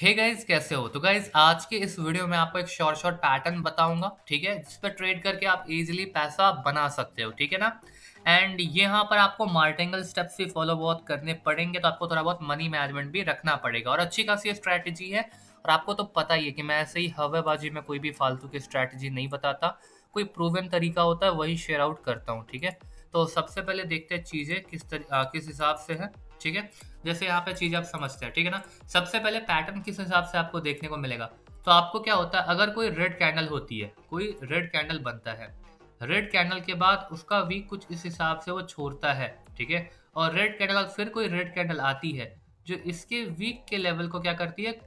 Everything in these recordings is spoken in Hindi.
हे गाइस, कैसे हो? तो गाइस, आज के इस वीडियो में आपको एक शॉर्ट पैटर्न बताऊंगा, ठीक है, जिस पर ट्रेड करके आप इजीली पैसा बना सकते हो, ठीक है ना। एंड यहाँ पर आपको मार्टिंगल स्टेप्स भी फॉलो बहुत करने पड़ेंगे, तो आपको थोड़ा बहुत मनी मैनेजमेंट भी रखना पड़ेगा और अच्छी खासी स्ट्रैटेजी है। और आपको तो पता ही है कि मैं ऐसे ही हवाबाजी में कोई भी फालतू की स्ट्रैटेजी नहीं बताता। कोई प्रूवन तरीका होता है वही शेयर आउट करता हूँ, ठीक है। तो सबसे पहले देखते हैं चीजें किस हिसाब से है, ठीक है। जैसे यहाँ पे चीजें आप समझते हैं, ठीक है ना। सबसे पहले पैटर्न किस हिसाब से आपको देखने को मिलेगा। तो आपको क्या होता है, अगर कोई रेड कैंडल होती है, कोई रेड कैंडल बनता है, रेड कैंडल के बाद उसका वीक कुछ इस हिसाब से वो छोड़ता है, ठीक है। और रेड कैंडल फिर कोई रेड कैंडल आती है जो इसके वीक के लेवल को क्या करती है,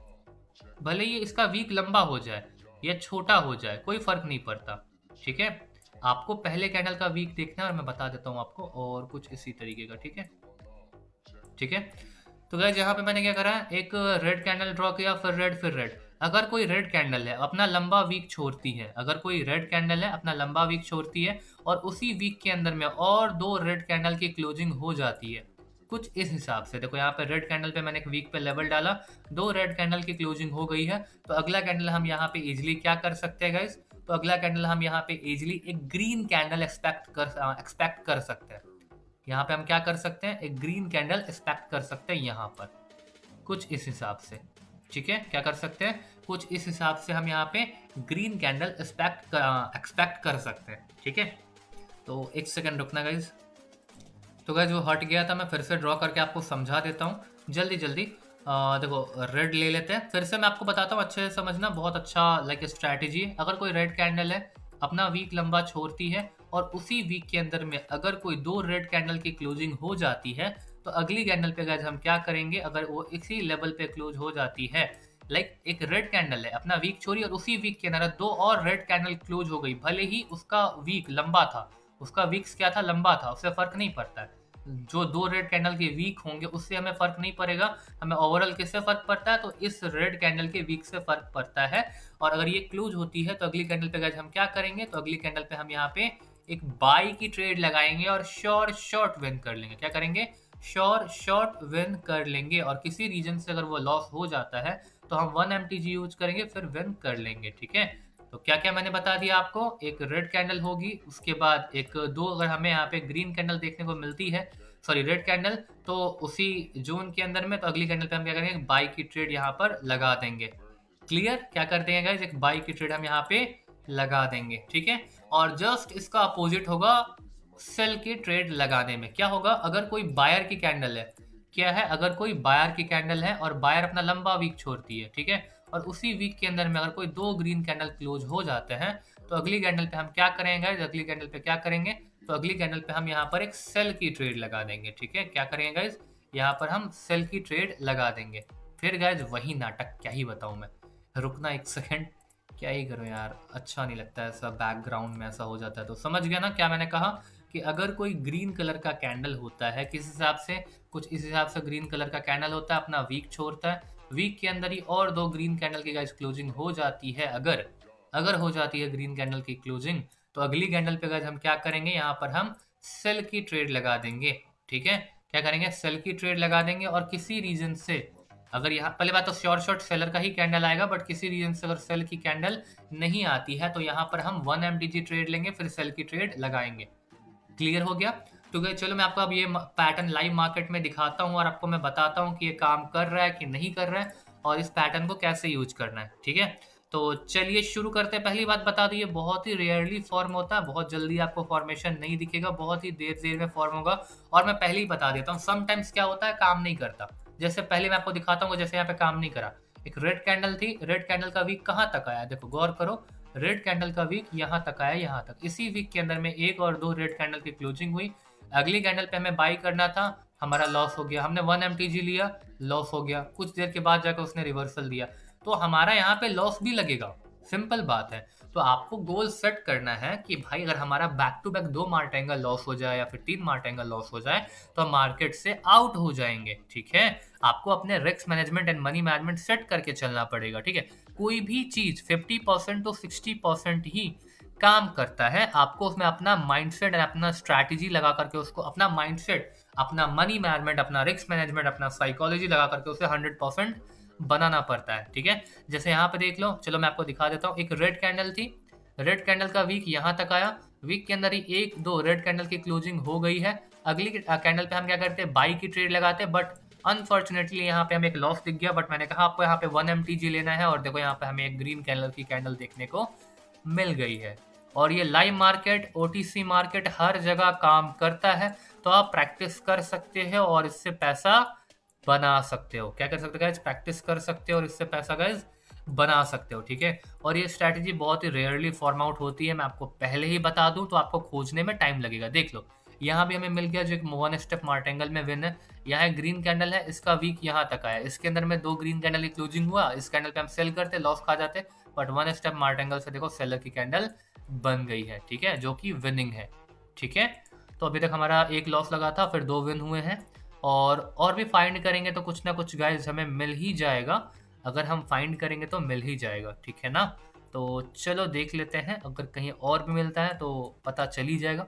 भले ही इसका वीक लंबा हो जाए या छोटा हो जाए कोई फर्क नहीं पड़ता, ठीक है। आपको पहले कैंडल का वीक देखना है और मैं बता देता हूँ आपको, और कुछ इसी तरीके का, ठीक है। ठीक है। तो गाइस, यहाँ पे मैंने क्या करा, एक रेड कैंडल ड्रॉ किया, फिर रेड। अगर कोई रेड कैंडल है अपना लंबा वीक छोड़ती है, अगर कोई रेड कैंडल है अपना लंबा वीक छोड़ती है और उसी वीक के अंदर में और दो रेड कैंडल की क्लोजिंग हो जाती है कुछ इस हिसाब से। देखो यहाँ पे रेड कैंडल पे मैंने एक वीक पे लेवल डाला, दो रेड कैंडल की क्लोजिंग हो गई है, तो अगला कैंडल हम यहाँ पे इजिली क्या कर सकते हैं गाइस। तो अगला कैंडल हम यहाँ पे इजिली एक ग्रीन कैंडल एक्सपेक्ट कर सकते हैं। यहाँ पे हम क्या कर सकते हैं, एक ग्रीन कैंडल एक्सपेक्ट कर सकते हैं यहाँ पर कुछ इस हिसाब से, ठीक है। क्या कर सकते हैं, कुछ इस हिसाब से हम यहाँ पे ग्रीन कैंडल एक्सपेक्ट कर सकते हैं, ठीक है। तो एक सेकंड रुकना गाइज। तो गाइज, वो हट गया था, मैं फिर से ड्रॉ करके आपको समझा देता हूँ जल्दी जल्दी। देखो, रेड ले लेते हैं, फिर से मैं आपको बताता हूँ, अच्छे से समझना, बहुत अच्छा लाइक स्ट्रैटेजी है। अगर कोई रेड कैंडल है अपना वीक लंबा छोड़ती है और उसी वीक के अंदर में अगर कोई दो रेड कैंडल की क्लोजिंग हो जाती है, तो अगली कैंडल पे गाइस हम क्या करेंगे, अगर वो इसी लेवल पे क्लोज हो जाती है, लाइक एक रेड कैंडल है अपना वीक छोड़ी और उसी वीक के अंदर दो और रेड कैंडल क्लोज हो गई, भले ही उसका वीक लंबा था, उसका वीक्स क्या था, लंबा था, उससे फर्क नहीं पड़ता है। जो दो रेड कैंडल के वीक होंगे उससे हमें फर्क नहीं पड़ेगा, हमें ओवरऑल किससे फर्क पड़ता है, तो इस रेड कैंडल के वीक से फर्क पड़ता है। और अगर ये क्लोज होती है तो अगली कैंडल पे गाइस हम क्या करेंगे, तो अगली कैंडल पे हम यहाँ पे एक बाई की ट्रेड लगाएंगे और श्योर शॉर्ट विन कर लेंगे। क्या करेंगे, श्योर शॉर्ट विन कर लेंगे। और किसी रीजन से अगर वो लॉस हो जाता है तो हम 1 MTG यूज करेंगे, फिर विन कर लेंगे, ठीक है। तो क्या क्या मैंने बता दिया आपको, एक रेड कैंडल होगी, उसके बाद एक दो अगर हमें यहाँ पे ग्रीन कैंडल देखने को मिलती है, सॉरी रेड कैंडल, तो उसी जोन के अंदर में, तो अगली कैंडल पे हम क्या करेंगे, बाई की ट्रेड यहाँ पर लगा देंगे। क्लियर, क्या करते हैं गाइस, एक बाई की ट्रेड हम यहाँ पे लगा देंगे, ठीक है। और जस्ट इसका अपोजिट होगा सेल की ट्रेड लगाने में। क्या होगा, अगर कोई बायर की कैंडल है, क्या है, अगर कोई बायर की कैंडल है और बायर अपना लंबा वीक छोड़ती है, ठीक है, और उसी वीक के अंदर में अगर कोई दो ग्रीन कैंडल क्लोज हो जाते हैं, तो अगली कैंडल पे हम क्या करेंगे, अगली कैंडल पे क्या करेंगे, तो अगली कैंडल पे हम यहाँ पर एक सेल की ट्रेड लगा देंगे, ठीक है। क्या करेंगे गाइज, यहाँ पर हम सेल की ट्रेड लगा देंगे। फिर गाइज वही नाटक, क्या ही बताऊं मैं, रुकना एक सेकंड, क्या ही करूं यार, अच्छा नहीं लगता ऐसा, बैकग्राउंड में ऐसा हो जाता है। तो समझ गया ना क्या मैंने कहा, कि अगर कोई ग्रीन कलर का कैंडल होता है किस हिसाब से, कुछ इस हिसाब से ग्रीन कलर का कैंडल होता है, अपना वीक छोड़ता है, वीक के अंदर ही और दो ग्रीन कैंडल की गाइस क्लोजिंग हो जाती है, अगर अगर हो जाती है ग्रीन कैंडल की क्लोजिंग, तो अगली कैंडल पे गाइस हम क्या करेंगे, यहाँ पर हम सेल की ट्रेड लगा देंगे, ठीक है। क्या करेंगे, सेल की ट्रेड लगा देंगे। और किसी रीजन से अगर यहाँ, पहले बात तो श्योर शॉर्ट सेलर का ही कैंडल आएगा, बट किसी रीजन से अगर सेल की कैंडल नहीं आती है, तो यहाँ पर हम 1 MTG ट्रेड लेंगे, फिर सेल की ट्रेड लगाएंगे। क्लियर हो गया। तो गए, चलो मैं आपको अब ये पैटर्न लाइव मार्केट में दिखाता हूँ और आपको मैं बताता हूँ कि ये काम कर रहा है कि नहीं कर रहा है और इस पैटर्न को कैसे यूज करना है, ठीक है। तो चलिए शुरू करते हैं। पहली बात बता दूं, ये बहुत ही रेयरली फॉर्म होता है, बहुत जल्दी आपको फॉर्मेशन नहीं दिखेगा, बहुत ही देर देर में फॉर्म होगा। और मैं पहले ही बता देता हूँ, समटाइम्स क्या होता है, काम नहीं करता। जैसे पहले मैं आपको दिखाता हूँ, जैसे यहाँ पे काम नहीं करा, एक रेड कैंडल थी, रेड कैंडल का वीक कहाँ तक आया, देखो गौर करो, रेड कैंडल का वीक यहाँ तक आया, यहाँ तक, इसी वीक के अंदर में एक और दो रेड कैंडल की क्लोजिंग हुई। अगली कैंडल पे हमें बाई करना था, हमारा लॉस हो गया, हमने 1 MTG लिया, लॉस हो गया, कुछ देर के बाद जाकर उसने रिवर्सल दिया, तो हमारा यहाँ पे लॉस भी लगेगा, सिंपल बात है। तो आपको गोल सेट करना है कि भाई अगर हमारा बैक टू बैक 2 मार्टेंगल लॉस हो जाए या फिर 3 मार्टेंगल लॉस हो जाए, तो हम मार्केट से आउट हो जाएंगे, ठीक है। आपको अपने risk management and money management set करके चलना पड़ेगा, ठीक है। कोई भी चीज 50% तो 60% ही काम करता है, आपको उसमें अपना माइंडसेट, अपना स्ट्रैटेजी लगा करके, उसको अपना माइंडसेट, अपना मनी मैनेजमेंट, अपना रिस्क मैनेजमेंट, अपना साइकोलॉजी लगा करके उसे 100% बनाना पड़ता है, ठीक है। जैसे यहाँ पे देख लो, चलो मैं आपको दिखा देता हूँ। एक रेड कैंडल थी, रेड कैंडल का वीक यहाँ तक आया, वीक के अंदर ही एक दो रेड कैंडल की क्लोजिंग हो गई है। अगली कैंडल पे हम क्या करते हैं, बाई की ट्रेड लगाते हैं, बट अनफॉर्चुनेटली यहाँ पे हमें एक लॉस दिख गया। बट मैंने कहा आपको यहाँ पे 1 MTG लेना है, और देखो यहाँ पे हमें एक ग्रीन कैंडल की कैंडल देखने को मिल गई है। और ये लाइव मार्केट, OTC मार्केट हर जगह काम करता है, तो आप प्रैक्टिस कर सकते हो और इससे पैसा बना सकते हो। क्या कर सकते हो गाइज, प्रैक्टिस कर सकते हो और इससे पैसा गाइज बना सकते हो, ठीक है। और ये स्ट्रैटेजी बहुत ही रेयरली फॉर्म आउट होती है, मैं आपको पहले ही बता दूं, तो आपको खोजने में टाइम लगेगा। देख लो यहाँ भी हमें मिल गया जो एक 1 स्टेप मार्टेंगल में विन है। यहाँ एक ग्रीन कैंडल है, इसका वीक यहाँ तक आया, इसके अंदर में 2 ग्रीन कैंडल की क्लोजिंग हुआ, इस कैंडल पे हम सेल करते, लॉस खा जाते, बट 1 स्टेप मार्टेंगल से देखो सेलर की कैंडल बन गई है, ठीक है, जो कि विनिंग है, ठीक है। तो अभी तक हमारा एक लॉस लगा था, फिर 2 विन हुए हैं, और भी फाइंड करेंगे तो कुछ ना कुछ गाइज हमें मिल ही जाएगा। अगर हम फाइंड करेंगे तो मिल ही जाएगा, ठीक है ना। तो चलो देख लेते हैं, अगर कहीं और भी मिलता है तो पता चल ही जाएगा,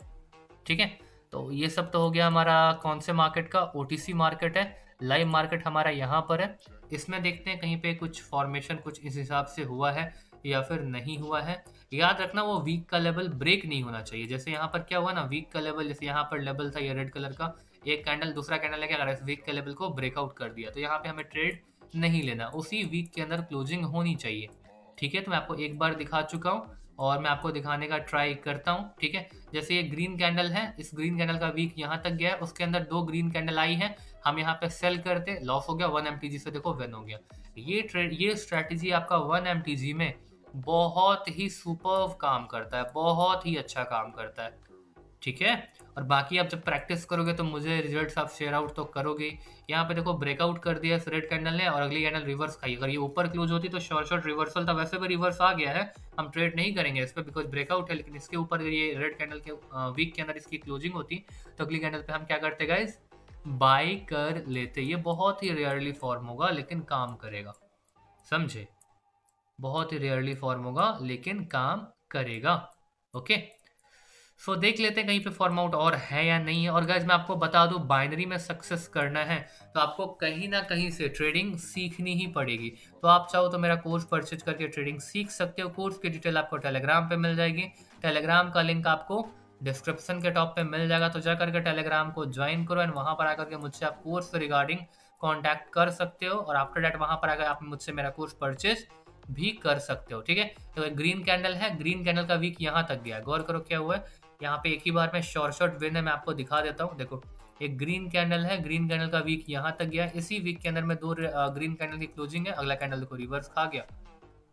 ठीक है। तो ये सब तो हो गया हमारा कौन से मार्केट का, OTC मार्केट है। लाइव मार्केट हमारा यहाँ पर है, इसमें देखते हैं कहीं पे कुछ फॉर्मेशन कुछ इस हिसाब से हुआ है या फिर नहीं हुआ है। याद रखना वो वीक का लेवल ब्रेक नहीं होना चाहिए। जैसे यहाँ पर क्या हुआ ना, वीक का लेवल, जैसे यहाँ पर लेवल था ये रेड कलर का, एक कैंडल दूसरा कैंडल ने क्या करा, इस वीक के लेवल को ब्रेकआउट कर दिया, तो यहाँ पे हमें ट्रेड नहीं लेना, उसी वीक के अंदर क्लोजिंग होनी चाहिए, ठीक है। तो मैं आपको एक बार दिखा चुका हूँ और मैं आपको दिखाने का ट्राई करता हूँ, ठीक है। जैसे ये ग्रीन कैंडल है, इस ग्रीन कैंडल का वीक यहाँ तक गया है, उसके अंदर 2 ग्रीन कैंडल आई है, हम यहाँ पे सेल करते, लॉस हो गया, 1 MTG से देखो विन हो गया। ये ट्रेड, ये स्ट्रैटेजी आपका 1 MTG में बहुत ही सुपर्ब काम करता है, बहुत ही अच्छा काम करता है, ठीक है। और बाकी आप जब प्रैक्टिस करोगे तो मुझे रिजल्ट्स आप शेयर आउट तो करोगे। यहाँ पे देखो ब्रेकआउट कर दिया इस रेड कैंडल ने और अगली कैंडल रिवर्स खाई। अगर ये ऊपर क्लोज होती तो शॉर्ट रिवर्सल था, वैसे भी रिवर्स आ गया है, हम ट्रेड नहीं करेंगे इस पर बिकॉज ब्रेकआउट है। लेकिन इसके ऊपर ये रेड कैंडल के वीक के अंदर इसकी क्लोजिंग होती तो अगली कैंडल पे हम क्या करते गाइस, बाय कर लेते। ये बहुत ही रेयरली फॉर्म होगा लेकिन काम करेगा, समझे, बहुत ही रेयरली फॉर्म होगा लेकिन काम करेगा, ओके। सो देख लेते हैं कहीं पे फॉर्म आउट और है या नहीं है। और गाइज मैं आपको बता दूं, बाइनरी में सक्सेस करना है तो आपको कहीं ना कहीं से ट्रेडिंग सीखनी ही पड़ेगी। तो आप चाहो तो मेरा कोर्स परचेज करके ट्रेडिंग सीख सकते हो। कोर्स की डिटेल आपको टेलीग्राम पे मिल जाएगी, टेलीग्राम का लिंक आपको डिस्क्रिप्शन के टॉप पे मिल जाएगा, तो जा करके टेलीग्राम को ज्वाइन करो एंड वहां पर आकर के मुझसे आप कोर्स से रिगार्डिंग कॉन्टैक्ट कर सकते हो। और आफ्टर डैट वहां पर आकर आप मुझसे मेरा कोर्स परचेज भी कर सकते हो, ठीक है। तो ग्रीन कैंडल है, ग्रीन कैंडल का वीक यहाँ तक गया, गौर करो क्या हुआ है, यहाँ पे एक ही बार में शॉर्ट विन है, मैं आपको दिखा देता हूँ। देखो एक ग्रीन कैंडल है, ग्रीन कैंडल का वीक यहाँ तक गया, इसी वीक के अंदर में 2 ग्रीन कैंडल की क्लोजिंग है, अगला कैंडल को रिवर्स खा गया,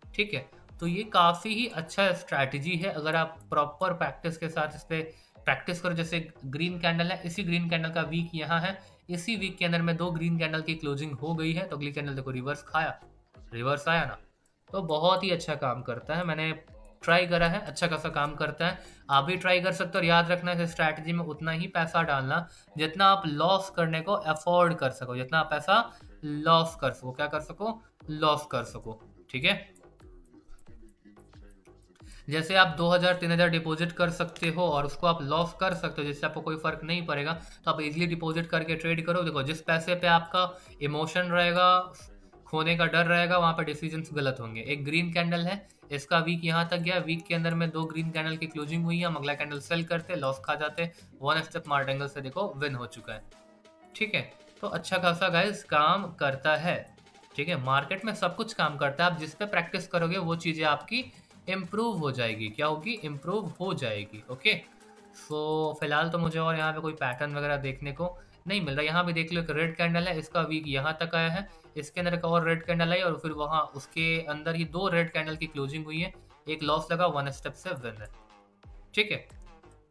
ठीक है। तो ये काफ़ी ही अच्छा स्ट्रैटेजी है अगर आप प्रॉपर प्रैक्टिस के साथ इस पर प्रैक्टिस करो। जैसे ग्रीन कैंडल है, इसी ग्रीन कैंडल का वीक यहाँ है, इसी वीक के अंदर में 2 ग्रीन कैंडल की क्लोजिंग हो गई है, तो अगली कैंडल देखो रिवर्स खाया, रिवर्स आया ना, तो बहुत ही अच्छा काम करता है। मैंने ट्राई करा है, अच्छा खासा काम करता है, आप भी ट्राई कर सकते हो। और याद रखना इस स्ट्रैटेजी में उतना ही पैसा डालना जितना आप लॉस करने को अफोर्ड कर सको, जितना आप पैसा लॉस कर सको, क्या कर सको, लॉस कर सको, ठीक है। जैसे आप 2000-3000 डिपॉजिट कर सकते हो और उसको आप लॉस कर सकते हो, जिससे आपको कोई फर्क नहीं पड़ेगा, तो आप इजीली डिपॉजिट करके ट्रेड करो। देखो जिस पैसे पे आपका इमोशन रहेगा, खोने का डर रहेगा, वहां पर डिसीजंस गलत होंगे। एक ग्रीन कैंडल है, इसका वीक यहाँ तक गया, वीक के अंदर में 2 ग्रीन कैंडल की क्लोजिंग हुई है, हम अगला कैंडल सेल करते, लॉस खा जाते, 1 स्टेप मार्टेंगल से देखो विन हो चुका है, ठीक है। तो अच्छा खासा गाइस काम करता है, ठीक है। मार्केट में सब कुछ काम करता है, आप जिस पे प्रैक्टिस करोगे वो चीज़ें आपकी इम्प्रूव हो जाएगी, क्या होगी, इम्प्रूव हो जाएगी, ओके। सो फिलहाल तो मुझे और यहाँ पे कोई पैटर्न वगैरह देखने को नहीं मिल रहा। यहाँ भी देख लो एक रेड कैंडल है, इसका वीक यहाँ तक आया है, इसके अंदर एक और रेड कैंडल आई और फिर वहाँ उसके अंदर ही 2 रेड कैंडल की क्लोजिंग हुई है, एक लॉस लगा, 1 स्टेप से विन है, ठीक है।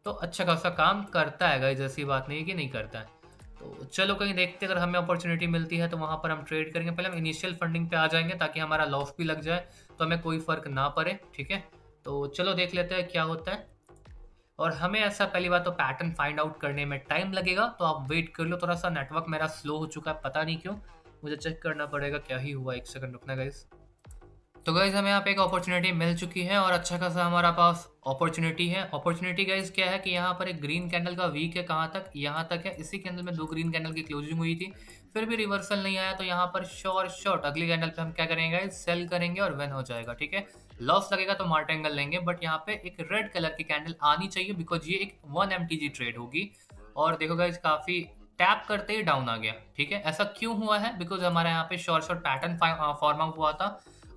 तो अच्छा खासा काम करता है गाइस, ऐसी बात नहीं है कि नहीं करता है। तो चलो कहीं देखते, अगर हमें अपॉर्चुनिटी मिलती है तो वहाँ पर हम ट्रेड करेंगे। पहले हम इनिशियल फंडिंग पे आ जाएंगे ताकि हमारा लॉस भी लग जाए तो हमें कोई फर्क ना पड़े, ठीक है। तो चलो देख लेते हैं क्या होता है। और हमें ऐसा पहली बात तो पैटर्न फाइंड आउट करने में टाइम लगेगा, तो आप वेट कर लो। थोड़ा सा नेटवर्क मेरा स्लो हो चुका है, पता नहीं क्यों, मुझे चेक करना पड़ेगा क्या ही हुआ, 1 सेकंड रुकना गाइस। तो गाइस हमें यहाँ पे एक अपॉर्चुनिटी मिल चुकी है और अच्छा खासा हमारा पास अपॉर्चुनिटी है। अपॉर्चुनिटी गाइस क्या है कि यहाँ पर एक ग्रीन कैंडल का वीक है, कहाँ तक, यहाँ तक है। इसी कैंडल में 2 ग्रीन कैंडल की क्लोजिंग हुई थी, फिर भी रिवर्सल नहीं आया, तो यहाँ पर श्योर शॉट अगली कैंडल पे हम क्या करेंगे गाइस, सेल करेंगे और विन हो जाएगा। ठीक है, लॉस लगेगा तो मार्टेंगल लेंगे, बट यहाँ पे एक रेड कलर की कैंडल आनी चाहिए बिकॉज ये एक 1 MTG ट्रेड होगी। और देखो गाइस काफी टैप करते ही डाउन आ गया। ठीक है, ऐसा क्यों हुआ है, बिकॉज हमारे यहाँ पे short short pattern form out हुआ था।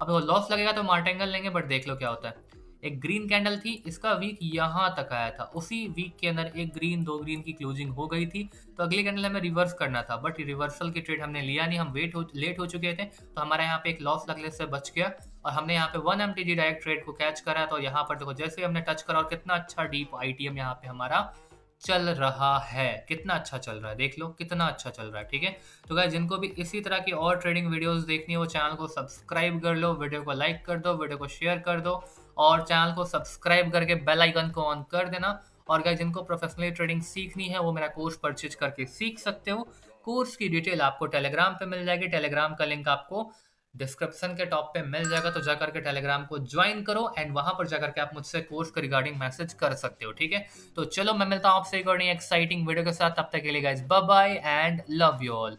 अब लॉस लगेगा तो मार्टेंगल लेंगे, बट देख लो क्या होता है। एक ग्रीन कैंडल थी, इसका वीक यहाँ तक आया था, उसी वीक के अंदर एक ग्रीन 2 ग्रीन की क्लोजिंग हो गई थी, तो अगली कैंडल हमें रिवर्स करना था, बट रिवर्सल की ट्रेड हमने लिया नहीं, हम लेट हो चुके थे, तो हमारे यहाँ पे एक लॉस लगने से बच गया। और हमने यहाँ पे 1 MTG डायरेक्ट ट्रेड को कैच करा, तो यहाँ पर देखो जैसे ही हमने टच करा और कितना अच्छा डीप ITM यहाँ पे हमारा चल रहा है, कितना अच्छा चल रहा है, देख लो कितना अच्छा चल रहा है। ठीक है, तो गाइस जिनको भी इसी तरह की और ट्रेडिंग वीडियोस देखनी है वो चैनल को सब्सक्राइब कर लो, वीडियो को लाइक कर दो, वीडियो को शेयर कर दो और चैनल को सब्सक्राइब करके बेल आइकन को ऑन कर देना। और गाइस जिनको प्रोफेशनली ट्रेडिंग सीखनी है वो मेरा कोर्स परचेज करके सीख सकते हो। कोर्स की डिटेल आपको टेलीग्राम पे मिल जाएगी, टेलीग्राम का लिंक आपको डिस्क्रिप्शन के टॉप पे मिल जाएगा, तो जाकर के टेलीग्राम को ज्वाइन करो एंड वहां पर जाकर के आप मुझसे कोर्स के रिगार्डिंग मैसेज कर सकते हो। ठीक है, तो चलो मैं मिलता हूं आपसे एक और नई एक्साइटिंग वीडियो के साथ, तब तक के लिए guys bye bye and love you all.